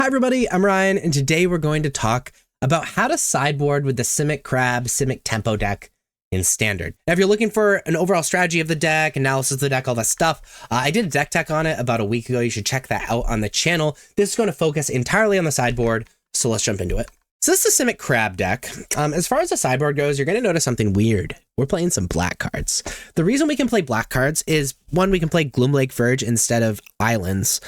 Hi everybody, I'm Ryan, and today we're going to talk about how to sideboard with the Simic Simic Tempo deck in Standard. Now, if you're looking for an overall strategy of the deck, analysis of the deck, all that stuff, I did a deck tech on it about a week ago. You should check that out on the channel. This is going to focus entirely on the sideboard, so let's jump into it. So this is the Simic deck. As far as the sideboard goes, you're going to notice something weird. We're playing some black cards. The reason we can play black cards is, one, we can play Gloomlake Verge instead of Islands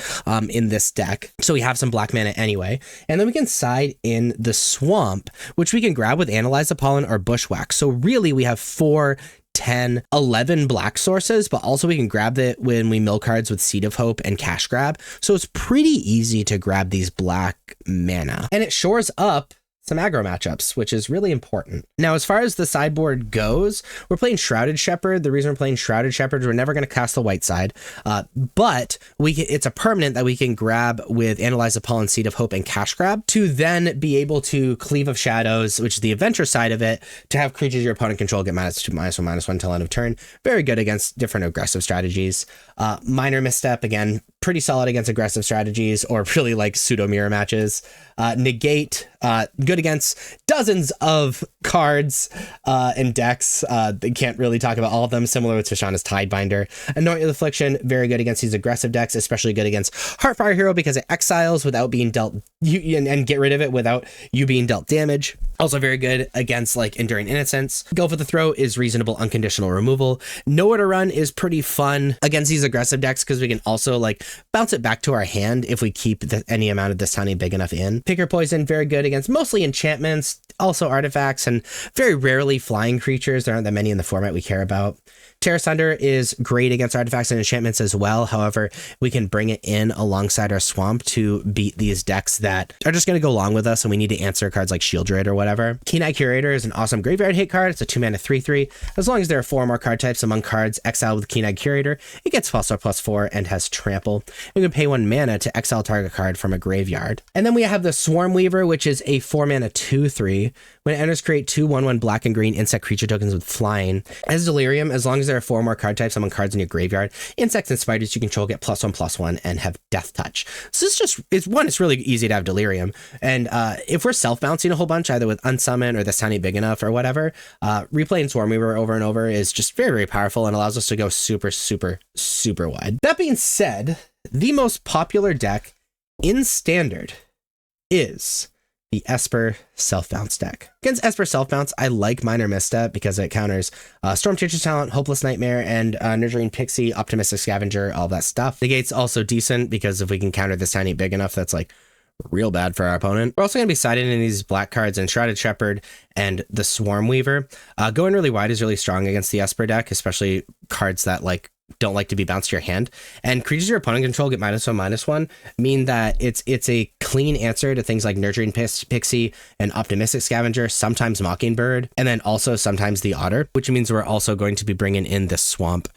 in this deck. So we have some black mana anyway. And then we can side in the Swamp, which we can grab with Analyze the Pollen or Bushwhack. So really we have 4, 10, 11 black sources, but also we can grab it when we mill cards with Seed of Hope and Cash Grab. So it's pretty easy to grab these black mana. And it shores up some aggro matchups, which is really important. Now, as far as the sideboard goes, we're playing Shrouded Shepherd. The reason we're playing Shrouded Shepherd is we're never going to cast the white side, but it's a permanent that we can grab with Analyze the Pollen, Seed of Hope, and Cash Grab to then be able to Cleave of Shadows, which is the adventure side of it, to have creatures your opponent control get -2, -1/-1 till end of turn. Very good against different aggressive strategies. Minor Misstep, again, pretty solid against aggressive strategies or really like pseudo mirror matches. Negate, good against dozens of cards and decks. They can't really talk about all of them, similar with Tishana's Tidebinder. Anoint with Affliction, very good against these aggressive decks, especially good against Heartfire Hero because it exiles without being dealt, and get rid of it without you being dealt damage. Also very good against like Enduring Innocence. Go for the Throat is reasonable unconditional removal. Nowhere to Run is pretty fun against these aggressive decks because we can also like bounce it back to our hand if we keep any amount of this tiny big enough in. Picker Poison, very good against mostly enchantments, also artifacts, and very rarely flying creatures. There aren't that many in the format we care about. Terra Sunder is great against artifacts and enchantments as well. However, we can bring it in alongside our Swamp to beat these decks that are just going to go along with us and we need to answer cards like Shield Raid or whatever. Keen-Eye Curator is an awesome graveyard hit card. It's a 2-mana 3/3. As long as there are 4 more card types among cards exiled with Keen-Eye Curator, it gets +4/+4 and has Trample. We can pay 1 mana to exile target card from a graveyard. And then we have the Swarm Weaver, which is a 4-mana 2/3. When it enters, create 2 1/1 black and green insect creature tokens with flying. As Delirium, as long as there are 4 more card types among cards in your graveyard, insects and spiders you control get +1/+1 and have Death Touch. So it's really easy to have Delirium. And if we're self-bouncing a whole bunch, either with Unsummon or this Tiny Big Enough or whatever, replaying Swarm Weaver over and over is just very, very powerful and allows us to go super, super, super wide. That being said, the most popular deck in Standard is the Esper Self-Bounce deck. Against Esper Self-Bounce, I like Minor Misstep because it counters Storm Teacher's Talent, Hopeless Nightmare, and Nurturing Pixie, Optimistic Scavenger, all that stuff. Negate's also decent because if we can counter this Tiny Big Enough, that's like real bad for our opponent. We're also going to be siding in these black cards and Shrouded Shepherd and the Swarm Weaver. Going really wide is really strong against the Esper deck, especially cards that like don't like to be bounced to your hand, and creatures your opponent control get -1/-1 mean that it's a clean answer to things like Nurturing Pixie and Optimistic Scavenger, sometimes Mockingbird, and then also sometimes the Otter, which means we're also going to be bringing in the Swamp,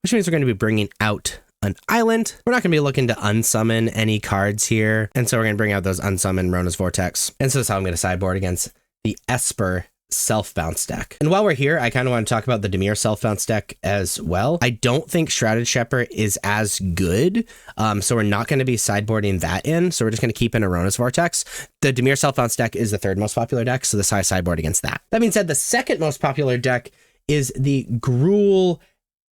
which means we're going to be bringing out an island. We're not going to be looking to unsummon any cards here, and so we're going to bring out those unsummon Rona's Vortex, and so that's how I'm going to sideboard against the Esper Self-Bounce deck. And while we're here, I kind of want to talk about the Dimir Self-Bounce deck as well. I don't think Shrouded Shepherd is as good, so we're not going to be sideboarding that in, so we're just going to keep in Arona's Vortex. The Dimir Self-Bounce deck is the 3rd most popular deck, so this is how I sideboard against that. That being said, the 2nd most popular deck is the Gruul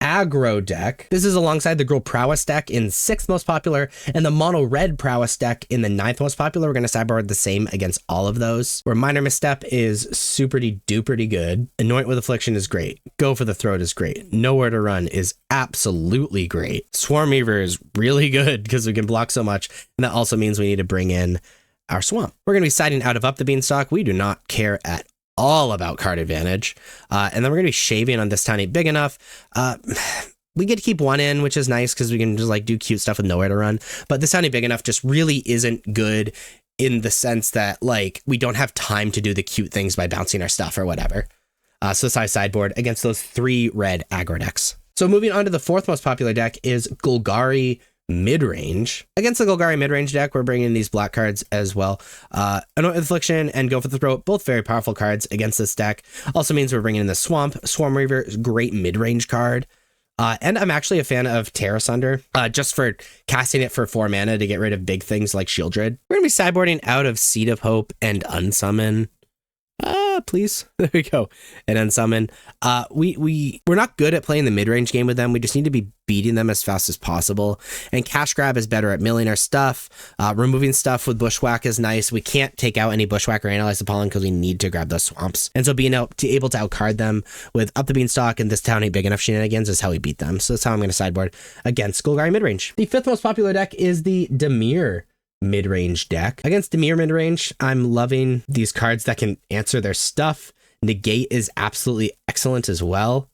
Aggro deck. This is alongside the Gruul Prowess deck in 6th most popular and the Mono Red Prowess deck in the 9th most popular. We're going to sideboard the same against all of those. Where Minor Misstep is super-duper good. Anoint with Affliction is great. Go for the Throat is great. Nowhere to Run is absolutely great. Swarm Weaver is really good because we can block so much, and that also means we need to bring in our Swamp. We're going to be siding out of Up the Beanstalk. We do not care at all about card advantage, and then we're gonna be shaving on this Tiny Big Enough. We get to keep 1 in, which is nice because we can just like do cute stuff with Nowhere to Run, but this Tiny Big Enough just really isn't good in the sense that like we don't have time to do the cute things by bouncing our stuff or whatever. So this is sideboard against those 3 red aggro decks. So moving on to the 4th most popular deck is Golgari Midrange. Against the Golgari Midrange deck, we're bringing in these black cards as well. Anoint with Affliction and Go for the Throat, both very powerful cards against this deck. Also means we're bringing in the Swamp. Swarm Weaver is a great mid-range card. And I'm actually a fan of Terror Sunder, just for casting it for 4 mana to get rid of big things like Shieldred. We're going to be sideboarding out of Seed of Hope and Unsummon. Please. There we go. And Unsummon. We're not good at playing the mid-range game with them. We just need to be beating them as fast as possible. And Cash Grab is better at milling our stuff. Removing stuff with Bushwhack is nice. We can't take out any Bushwhack or Analyze the Pollen because we need to grab those swamps. And so being able to outcard them with Up the Beanstalk and This Town Ain't Big Enough shenanigans is how we beat them. So that's how I'm going to sideboard against Golgari midrange. The 5th most popular deck is the Dimir mid-range deck. Against Dimir mid-range, I'm loving these cards that can answer their stuff. Negate is absolutely excellent as well.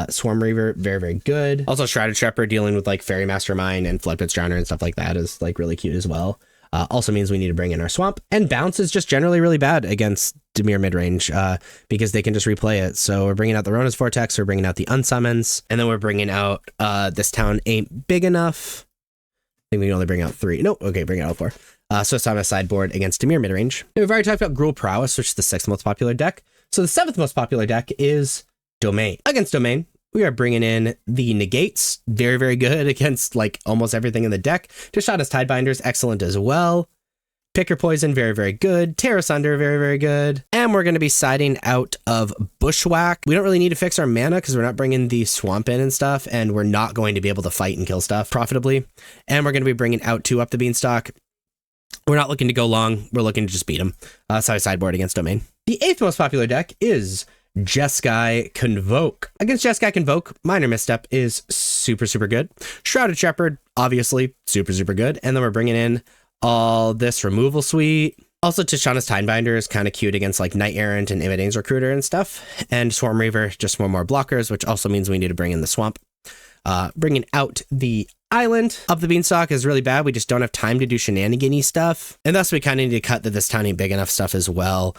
Swarm Reaver, very, very good. Also, Shrouded Shepherd dealing with like Fairy Mastermind and Floodpits Drowner and stuff like that is like really cute as well. Also means we need to bring in our Swamp. And Bounce is just generally really bad against Dimir midrange because they can just replay it. So we're bringing out the Rona's Vortex, we're bringing out the Unsummons, and then we're bringing out This Town Ain't Big Enough. I think we can only bring out 3. Nope. Okay, bring out all 4. So it's on a sideboard against Dimir midrange. We've already talked about Gruul Prowess, which is the 6th most popular deck. So the 7th most popular deck is Domain. Against Domain, we are bringing in the Negates. Very, very good against like almost everything in the deck. Tishada's Tidebinders, excellent as well. Picker Poison, very, very good. Terror Sunder, very, very good. And we're going to be siding out of Bushwhack. We don't really need to fix our mana because we're not bringing the Swamp in and stuff, and we're not going to be able to fight and kill stuff profitably. And we're going to be bringing out 2 Up the Beanstalk. We're not looking to go long. We're looking to just beat them. So I sideboard against Domain. The 8th most popular deck is Jeskai Convoke. Against Jeskai Convoke, Minor Misstep is super, super good. Shrouded Shepherd, obviously, super, super good. And then we're bringing in all this removal suite. Also, Tishana's Tidebinder is kind of cute against like Knight Errant and Imidane's Recruiter and stuff. And Swarm Reaver, just more blockers, which also means we need to bring in the Swamp. Bringing out the Island. Up the Beanstalk is really bad. We just don't have time to do shenanigan-y stuff. And thus we kind of need to cut the This Town Ain't Big Enough stuff as well.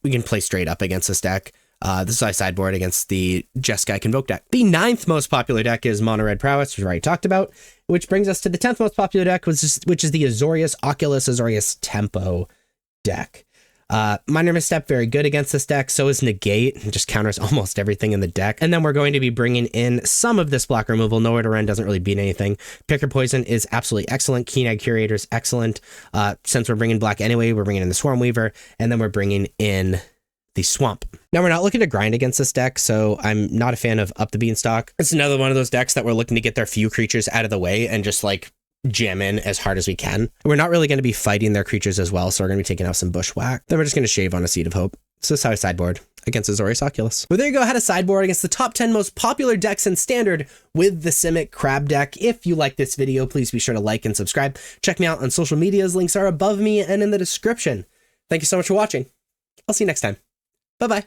We can play straight up against this deck. This is I sideboard against the Jeskai Convoke deck. The 9th most popular deck is Mono Red Prowess, which we already talked about, which brings us to the 10th most popular deck, which is the Azorius Oculus Azorius Tempo deck. Minor Misstep, very good against this deck. So is Negate, it just counters almost everything in the deck. And then we're going to be bringing in some of this block removal. Nowhere to Run doesn't really beat anything. Picker Poison is absolutely excellent. Keen-Eyed Curator is excellent. Since we're bringing black anyway, we're bringing in the Swarm Weaver, and then we're bringing in the Swamp. Now we're not looking to grind against this deck, so I'm not a fan of Up the Beanstalk. It's another one of those decks that we're looking to get their few creatures out of the way and just like jam in as hard as we can. We're not really going to be fighting their creatures as well, so we're going to be taking out some Bushwhack. Then we're just going to shave on a Seed of Hope. So this is how I sideboard against Azorius Oculus. Well, there you go, how to sideboard against the top 10 most popular decks in Standard with the Simic Crab deck. If you like this video, please be sure to like and subscribe. Check me out on social medias. Links are above me and in the description. Thank you so much for watching. I'll see you next time. Bye-bye.